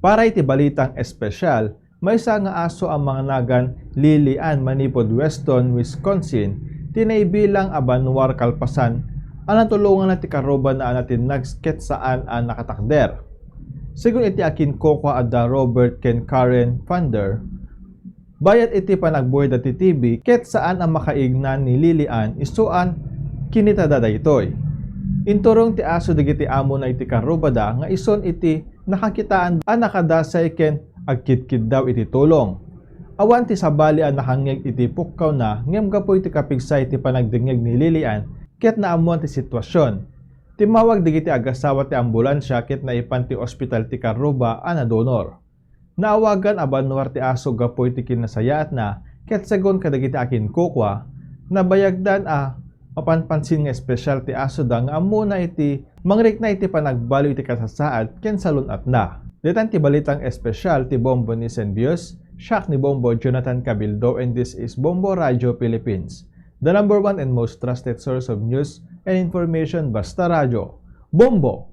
Para iti balitang espesyal, may isa nga aso ang mga nagan Lilian manipod Weston, Wisconsin, tinaybilang abanwar kalpasan, anang tulungan na ti karoba na anatin nagsket saan ang nakatakder. Sigun iti akin kokwa adda Robert ken Karen Fander, bayat iti panagbuhay dati TV, ket saan ang makaignan ni Lilian isuan kinitada daytoy. Inturong ti aso digiti amo na iti karubada nga ison iti nakakitaan ang nakadasay ken agkitkid daw iti tulong. Awan ti sabali ang nakangeg iti pukkaw na ngem gapo iti kapigsay ti panagdingeg ni Lilian ket naamuan ti sitwasyon. Timawag digiti agasawa ti ambulansya ket naipan ti ospital ti karuba ana donor. Naawagan abanwar ti aso gapo iti kinasayaat na ket segon kadagiti akin kukwa nabayagdan mapanpansin nga espesyal ti aso da nga amuna iti mangrik na iti panagbalo iti kasasaad ken salunat na. Detan ti balitang espesyal ti Bombo ni Senbios, siak ni Bombo Jonathan Cabildo, and this is Bombo Radio Philippines, the #1 and most trusted source of news and information, basta radyo. Bombo!